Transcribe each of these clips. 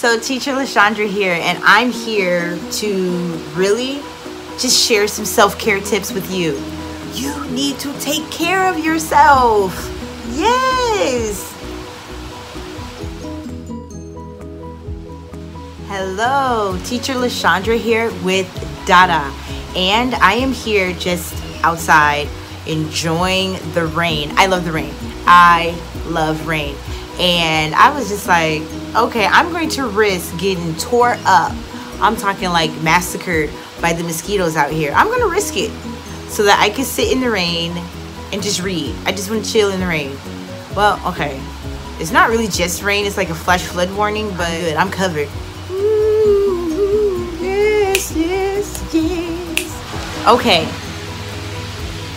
So Teacher LaShundra here, and I'm here to really just share some self-care tips with you. You need to take care of yourself. Yes. Hello, Teacher LaShundra here with DaDa, and I am here just outside enjoying the rain. I love the rain. I love rain. And I was just like, okay, I'm going to risk getting tore up. I'm talking like massacred by the mosquitoes out here. I'm going to risk it so that I can sit in the rain and just read. I just want to chill in the rain. Well, okay. It's not really just rain. It's like a flash flood warning, but good. I'm covered. Yes, yes, yes. Okay.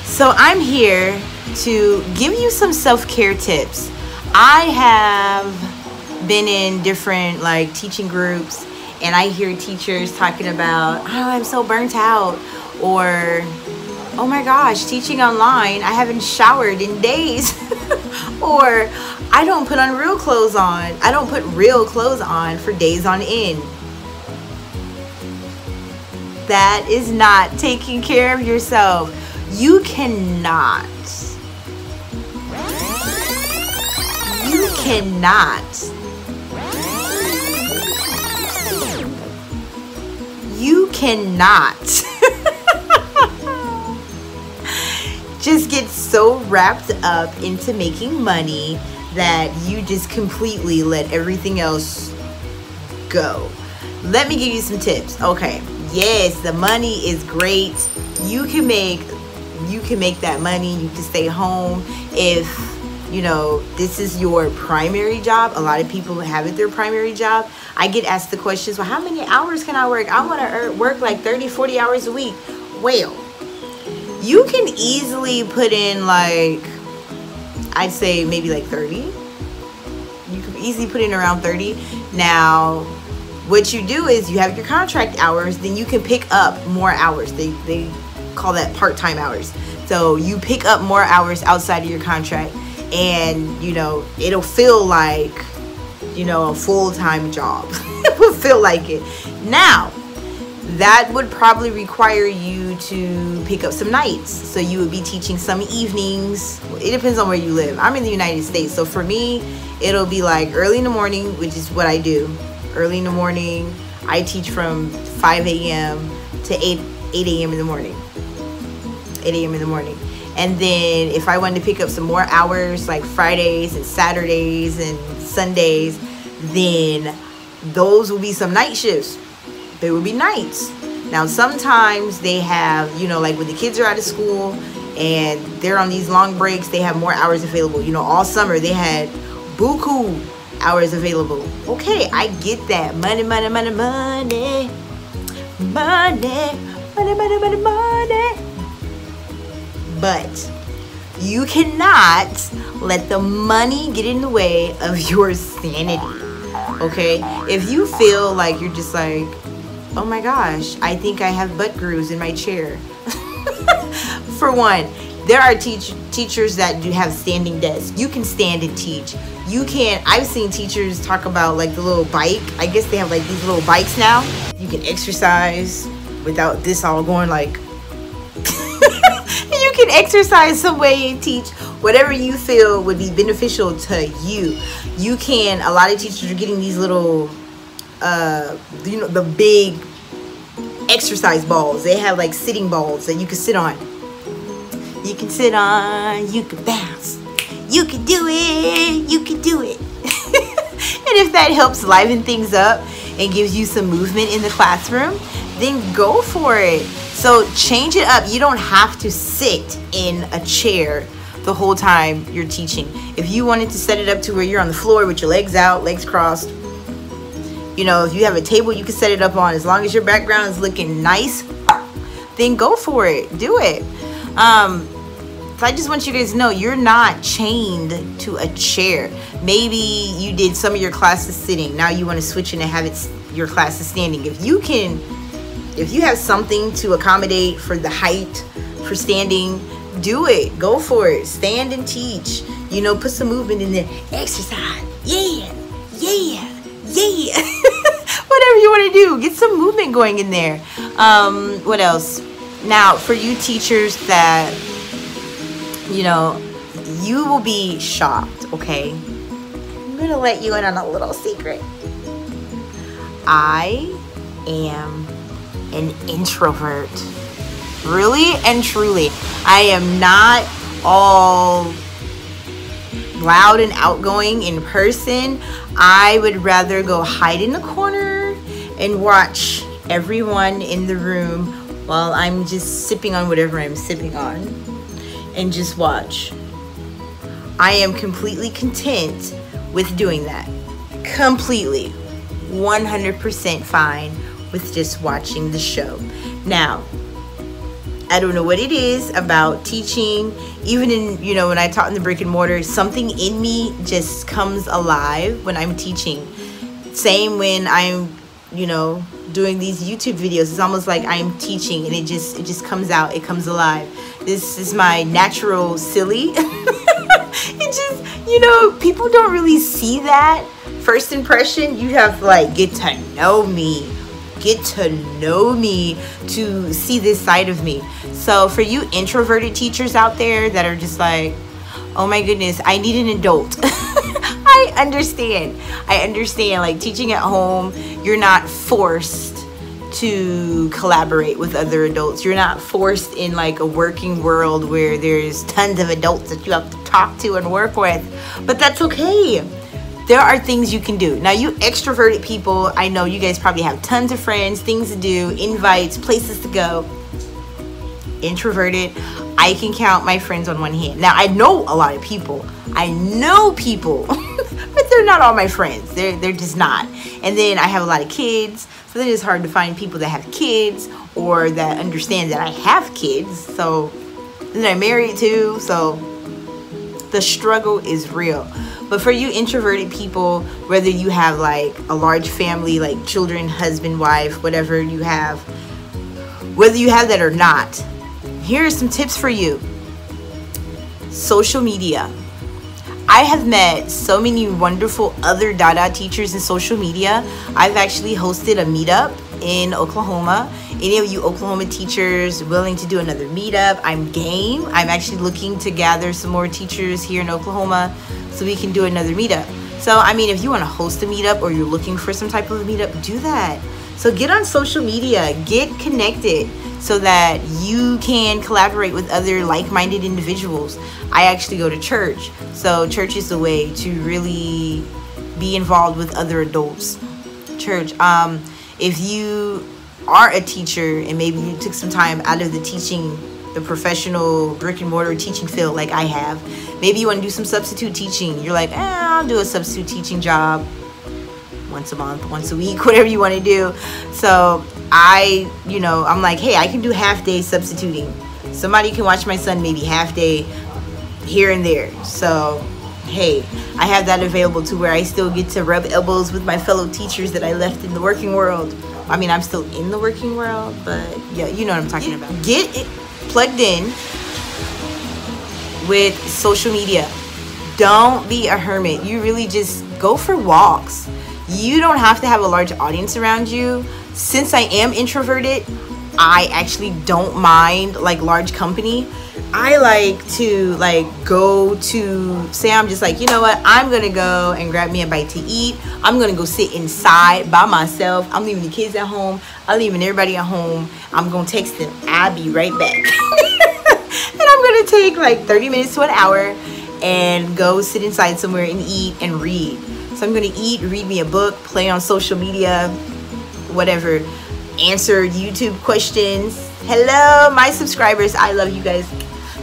So I'm here to give you some self-care tips. I have been in different like teaching groups, and I hear teachers talking about, oh, I'm so burnt out, or oh my gosh, teaching online, I haven't showered in days, or I don't put on real clothes on. I don't put real clothes on for days on end. That is not taking care of yourself. You cannot. You cannot just get so wrapped up into making money that you just completely let everything else go. Let me give you some tips. Okay, yes, the money is great. You can make that money. You can stay home if you know, this is your primary job. A lot of people have it their primary job. I get asked the questions, well, how many hours can I work? I want to work like 30, 40 hours a week. Well, you can easily put in like, I'd say maybe like 30. You can easily put in around 30. Now, what you do is you have your contract hours, then you can pick up more hours. They call that part-time hours. So you pick up more hours outside of your contract. And, you know, it'll feel like, you know, a full-time job. It will feel like it. Now, that would probably require you to pick up some nights. So you would be teaching some evenings. It depends on where you live. I'm in the United States. So for me, it'll be like early in the morning, which is what I do. Early in the morning, I teach from 5 a.m. to 8 a.m. in the morning. 8 a.m. in the morning. And then if I wanted to pick up some more hours like Fridays and Saturdays and Sundays, then those will be some night shifts. They will be nights. Now sometimes they have, you know, like when the kids are out of school and they're on these long breaks, they have more hours available. You know, all summer they had buku hours available. Okay, I get that. Money, money, money, money. Money, money, money, money, money. But you cannot let the money get in the way of your sanity, okay? If you feel like you're just like, oh my gosh, I think I have butt grooves in my chair. For one, there are teachers that do have standing desks. You can stand and teach. You can, I've seen teachers talk about like the little bike. I guess they have like these little bikes now. You can exercise without this all going like, you can exercise some way and teach whatever you feel would be beneficial to you. You can, a lot of teachers are getting these little, you know, the big exercise balls. They have like sitting balls that you can sit on. You can sit on, you can bounce. You can do it, you can do it. And if that helps liven things up and gives you some movement in the classroom, then go for it. So change it up. You don't have to sit in a chair the whole time you're teaching. If you wanted to set it up to where you're on the floor with your legs out, legs crossed, you know, if you have a table you can set it up on, as long as your background is looking nice, then go for it. Do it. So I just want you guys to know you're not chained to a chair. Maybe you did some of your classes sitting. Now you want to switch and have your classes standing. If you have something to accommodate for the height for standing, do it. Go for it. Stand and teach. You know, put some movement in there. Exercise. Yeah. Yeah. Yeah. too. Get some movement going in there. What else? Now, for you teachers that, you know, you will be shocked, okay? I'm gonna let you in on a little secret. I am an introvert. Really and truly. I am not all loud and outgoing in person. I would rather go hide in the corner and watch everyone in the room while I'm just sipping on whatever I'm sipping on and just watch. I am completely content with doing that. Completely. 100% fine with just watching the show. Now, I don't know what it is about teaching. Even in, you know, when I taught in the brick and mortar, something in me just comes alive when I'm teaching. Same when I'm, you know, doing these YouTube videos. It's almost like I'm teaching, and it just comes out. It comes alive. This is my natural silly. It just, you know, people don't really see that. First impression, you have to like get to know me. Get to know me to see this side of me. So for you introverted teachers out there that are just like, oh my goodness, I need an adult. I understand. Like teaching at home, you're not forced to collaborate with other adults. You're not forced in like a working world where there's tons of adults that you have to talk to and work with. But that's okay. There are things you can do. Now, you extroverted people, I know you guys probably have tons of friends, things to do, invites, places to go. Introverted, I can count my friends on one hand. Now, I know a lot of people. I know people, but they're not all my friends. They're just not. And then I have a lot of kids, so then it's hard to find people that have kids or that understand that I have kids. So then I'm married too, so the struggle is real. But for you introverted people, whether you have like a large family, like children, husband, wife, whatever you have, whether you have that or not, here are some tips for you. Social media. I have met so many wonderful other DaDa teachers in social media. I've actually hosted a meetup in Oklahoma. Any of you Oklahoma teachers willing to do another meetup, I'm game. I'm actually looking to gather some more teachers here in Oklahoma so we can do another meetup. So, I mean, if you want to host a meetup or you're looking for some type of a meetup, do that. So get on social media, get connected so that you can collaborate with other like-minded individuals. I actually go to church. So church is a way to really be involved with other adults. Church, if you are a teacher and maybe you took some time out of the teaching, the professional brick and mortar teaching field like I have, maybe you want to do some substitute teaching. You're like, I'll do a substitute teaching job once a month, once a week, whatever you want to do. So I'm like, hey, I can do half day substituting. Somebody can watch my son maybe half day here and there. So hey, I have that available to where I still get to rub elbows with my fellow teachers that I left in the working world. I mean, I'm still in the working world, but yeah, you know what I'm talking about. Get it plugged in with social media. Don't be a hermit. You really just go for walks. You don't have to have a large audience around you. Since I am introverted, I actually don't mind like large company. I like to go to, say I'm just like, you know what, I'm gonna go and grab me a bite to eat. I'm gonna go sit inside by myself. I'm leaving the kids at home. I'm leaving everybody at home. I'm gonna text them, I'll be right back. And I'm gonna take like 30 minutes to an hour and go sit inside somewhere and eat and read. So I'm gonna eat, read me a book, play on social media, whatever, answer YouTube questions. Hello, my subscribers, I love you guys.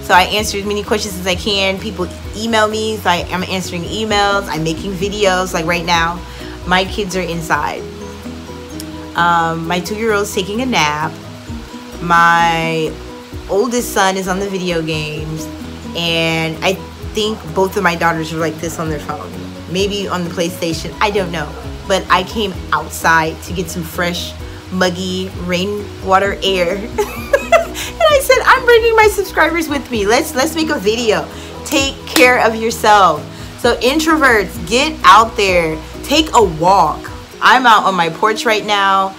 So I answer as many questions as I can. People email me, so I'm answering emails. I'm making videos. Like right now, my kids are inside. My 2-year-old's taking a nap. My oldest son is on the video games. And I think both of my daughters are like this on their phone. Maybe on the PlayStation. I don't know. But I came outside to get some fresh, muggy rainwater air. And I said, I'm bringing my subscribers with me. Let's make a video. Take care of yourself. So introverts, get out there. Take a walk. I'm out on my porch right now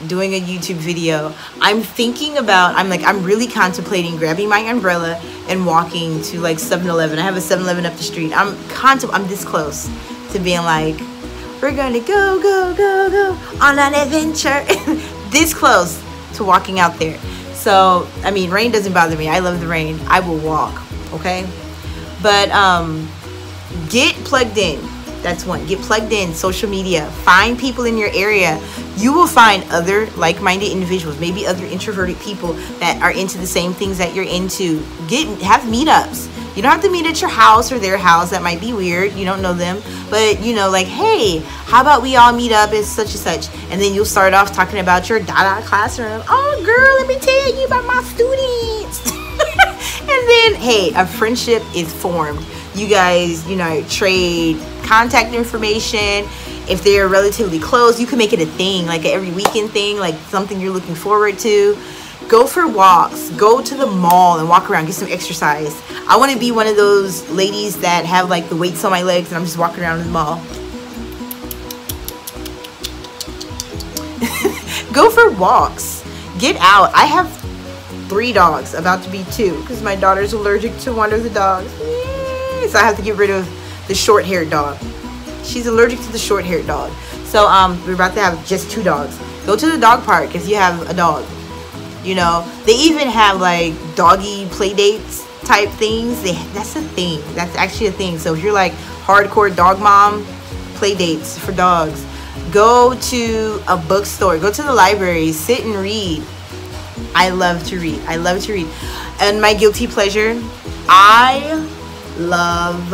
doing a YouTube video. I'm really contemplating grabbing my umbrella and walking to like 7-Eleven. I have a 7-Eleven up the street. I'm this close to being like, we're gonna go on an adventure. This close to walking out there. So, I mean, rain doesn't bother me. I love the rain. I will walk, okay? But get plugged in. That's one. Get plugged in. Social media. Find people in your area. You will find other like-minded individuals, maybe other introverted people that are into the same things that you're into. Have meetups. You don't have to meet at your house or their house. That might be weird. You don't know them. But, you know, like, hey, how about we all meet up at such and such? And then you'll start off talking about your DaDa classroom. Oh, girl, let me tell you about my students. And then, hey, a friendship is formed. You guys, you know, trade contact information. If they're relatively close, you can make it a thing, like an every weekend thing, like something you're looking forward to. Go for walks. Go to the mall and walk around, get some exercise. I want to be one of those ladies that have like the weights on my legs and I'm just walking around in the mall. Go for walks. Get out. I have 3 dogs, about to be 2, because my daughter's allergic to one of the dogs. So I have to get rid of the short-haired dog. She's allergic to the short-haired dog. So we're about to have just 2 dogs. Go to the dog park if you have a dog. You know, they even have like doggy play dates type things. That's a thing. That's actually a thing. So if you're like hardcore dog mom, play dates for dogs. Go to a bookstore. Go to the library. Sit and read. I love to read. I love to read. And my guilty pleasure, I love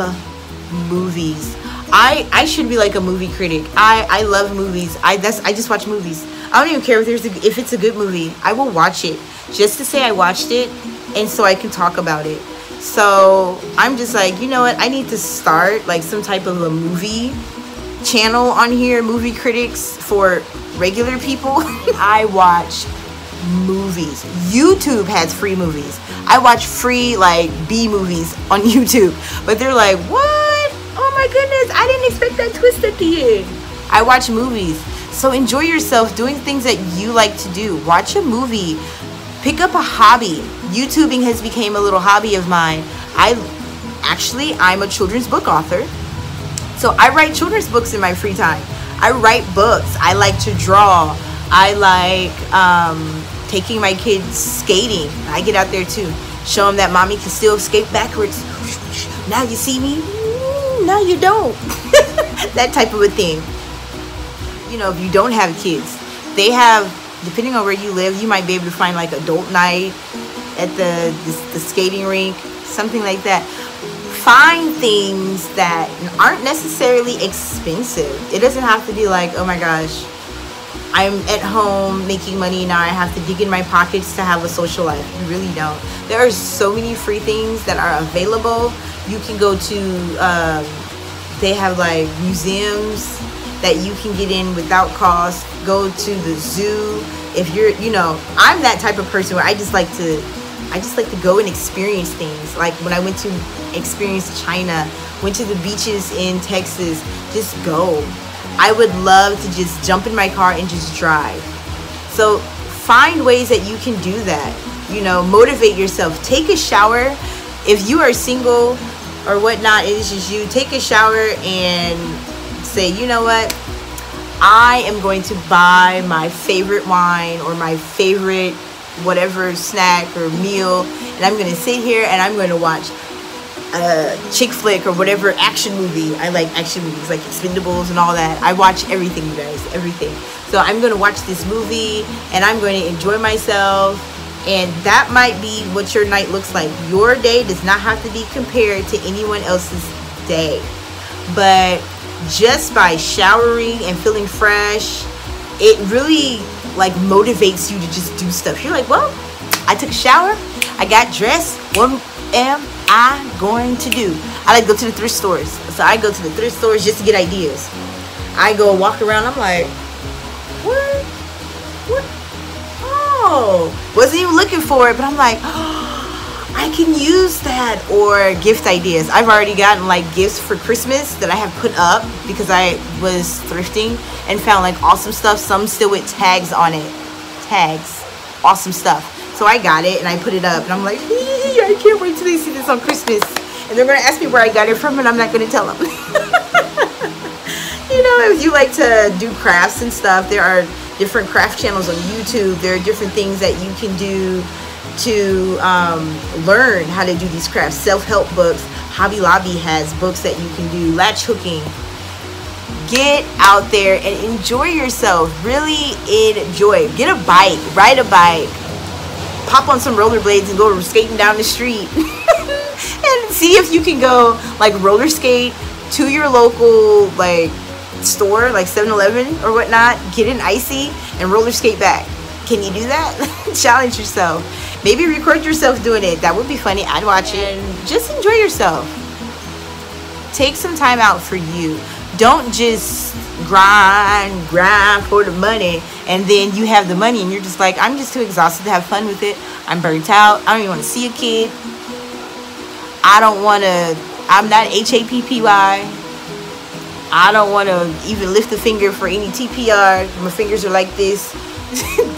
movies. I should be like a movie critic. I love movies. I just watch movies. I don't even care if it's a good movie. I will watch it just to say I watched it and so I can talk about it. So I'm just like, you know what? I need to start like some type of a movie channel on here, movie critics for regular people. I watch movies. YouTube has free movies. I watch free like B movies on YouTube, but they're like, what? Oh my goodness, I didn't expect that twist at the end. I watch movies. So enjoy yourself doing things that you like to do. Watch a movie. Pick up a hobby. YouTubing has become a little hobby of mine. I'm a children's book author. So I write children's books in my free time. I write books. I like to draw. I like taking my kids skating. I get out there too. Show them that mommy can still skate backwards. Now you see me? No, you don't. That type of a thing. You know, if you don't have kids, they have, depending on where you live, you might be able to find like adult night at the skating rink, something like that. Find things that aren't necessarily expensive. It doesn't have to be like, oh my gosh, I'm at home making money, now I have to dig in my pockets to have a social life. You really don't. There are so many free things that are available. You can go to, they have like museums that you can get in without cost. Go to the zoo. If you're, you know, I'm that type of person where I just like to go and experience things. Like when I went to experience China, went to the beaches in Texas, just go. I would love to just jump in my car and just drive. So find ways that you can do that. You know, motivate yourself. Take a shower. If you are single or whatnot, it is just you. Take a shower and say, you know what, I am going to buy my favorite wine or my favorite whatever snack or meal, and I'm going to sit here and I'm going to watch a chick flick or whatever action movie. I like action movies like Expendables and all that. I watch everything, you guys, everything. So I'm going to watch this movie and I'm going to enjoy myself, and that might be what your night looks like. Your day does not have to be compared to anyone else's day, but just by showering and feeling fresh, it really like motivates you to just do stuff. You're like, well, I took a shower, I got dressed, what am I going to do? I like to go to the thrift stores. So I go to the thrift stores just to get ideas. I go walk around, I'm like, what? Oh, wasn't even looking for it, but I'm like, oh, I can use that. Or gift ideas. I've already gotten like gifts for Christmas that I have put up because I was thrifting and found like awesome stuff, some still with tags on it. tags. Awesome stuff. So I got it and I put it up and I'm like, I can't wait till they see this on Christmas. And they're going to ask me where I got it from and I'm not going to tell them. You know, if you like to do crafts and stuff, there are different craft channels on YouTube. There are different things that you can do to learn how to do these crafts. Self-help books. Hobby Lobby has books that you can do. Latch hooking. Get out there and enjoy yourself. Really enjoy. Get a bike. Ride a bike. Pop on some rollerblades and go skating down the street. And see if you can go like roller skate to your local like store, like 7-Eleven or whatnot. Get an icy and roller skate back. Can you do that? Challenge yourself. Maybe record yourself doing it. That would be funny. I'd watch it. And just enjoy yourself. Take some time out for you. Don't just grind for the money and then you have the money and you're just like, I'm just too exhausted to have fun with it. I'm burnt out. I don't even want to see a kid. I'm not HAPPY. I don't want to even lift a finger for any TPR. My fingers are like this.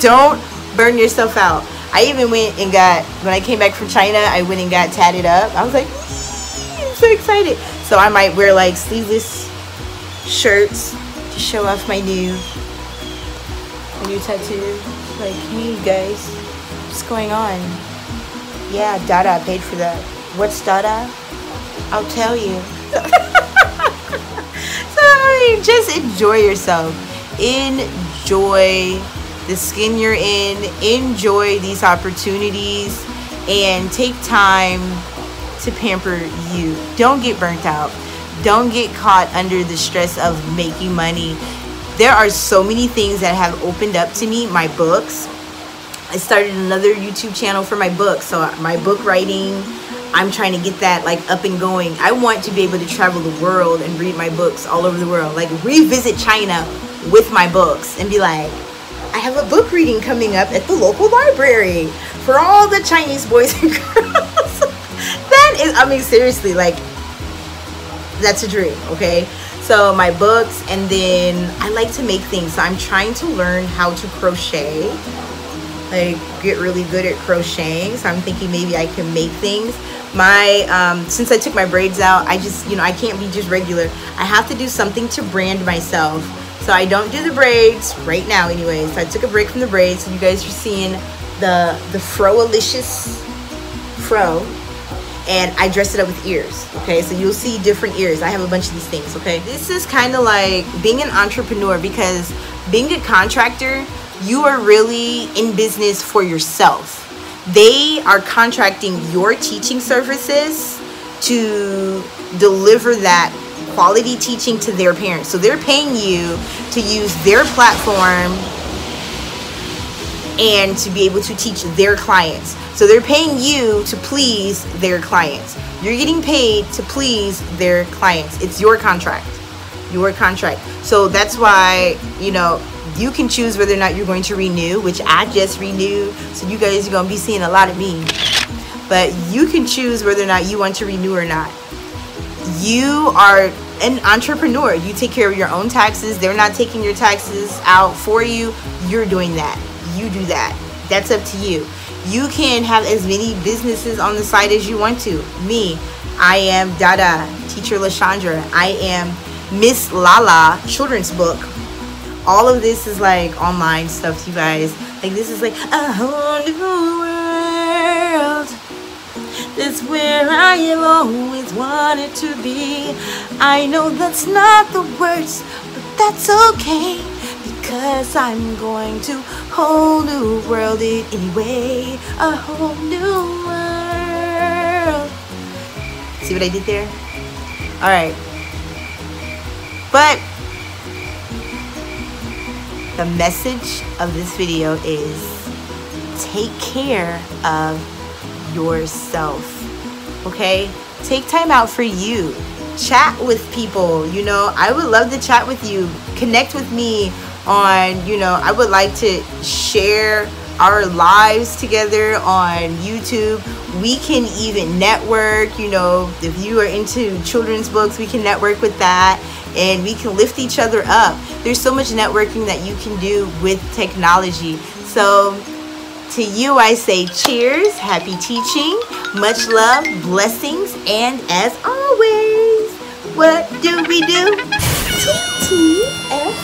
Don't burn yourself out. I even went and got, when I came back from China, I went and got tatted up. I was like, I'm so excited. So I might wear like sleeveless shirts to show off my new tattoo. Like, hey guys, what's going on? Yeah, DaDa paid for that. What's DaDa? I'll tell you. So I mean, just enjoy yourself. Enjoy the skin you're in. Enjoy these opportunities and take time to pamper you. Don't get burnt out. Don't get caught under the stress of making money. There are so many things that have opened up to me. My books. I started another YouTube channel for my books. So my book writing, I'm trying to get that like up and going. I want to be able to travel the world and read my books all over the world. Like revisit China with my books and be like, I have a book reading coming up at the local library for all the Chinese boys and girls. That is, I mean, seriously, like, that's a dream, okay? So my books, and then I like to make things. So I'm trying to learn how to crochet, like get really good at crocheting. So I'm thinking maybe I can make things. My since I took my braids out, I just, you know, I can't be just regular. I have to do something to brand myself. So I don't do the braids right now anyways. So I took a break from the braids. So you guys are seeing the Fro-alicious fro. And I dressed it up with ears, okay? So you'll see different ears. I have a bunch of these things, okay? This is kind of like being an entrepreneur, because being a contractor, you are really in business for yourself. They are contracting your teaching services to deliver that quality teaching to their parents. So they're paying you to use their platform and to be able to teach their clients. So they're paying you to please their clients. You're getting paid to please their clients. It's your contract. Your contract. So that's why, you know, you can choose whether or not you're going to renew, which I just renewed. So you guys are going to be seeing a lot of me. But you can choose whether or not you want to renew or not. You are an entrepreneur. You take care of your own taxes. They're not taking your taxes out for you. You're doing that. You do that. That's up to you. You can have as many businesses on the side as you want to. Me, I am DaDa, teacher LaShundra. I am Miss LaLa, children's book. All of this is like online stuff, you guys. Like this is like a whole new world. That's where I have always wanted to be. I know that's not the words, but that's okay. Because I'm going to whole new world it anyway. A whole new world. See what I did there? Alright. But the message of this video is take care of yourself. Okay? Take time out for you. Chat with people. You know, I would love to chat with you. Connect with me on, you know, I would like to share our lives together on YouTube. We can even network, you know, if you are into children's books, we can network with that. and we can lift each other up. There's so much networking that you can do with technology. So to you I say cheers, happy teaching, much love, blessings, and as always, what do we do? TTF.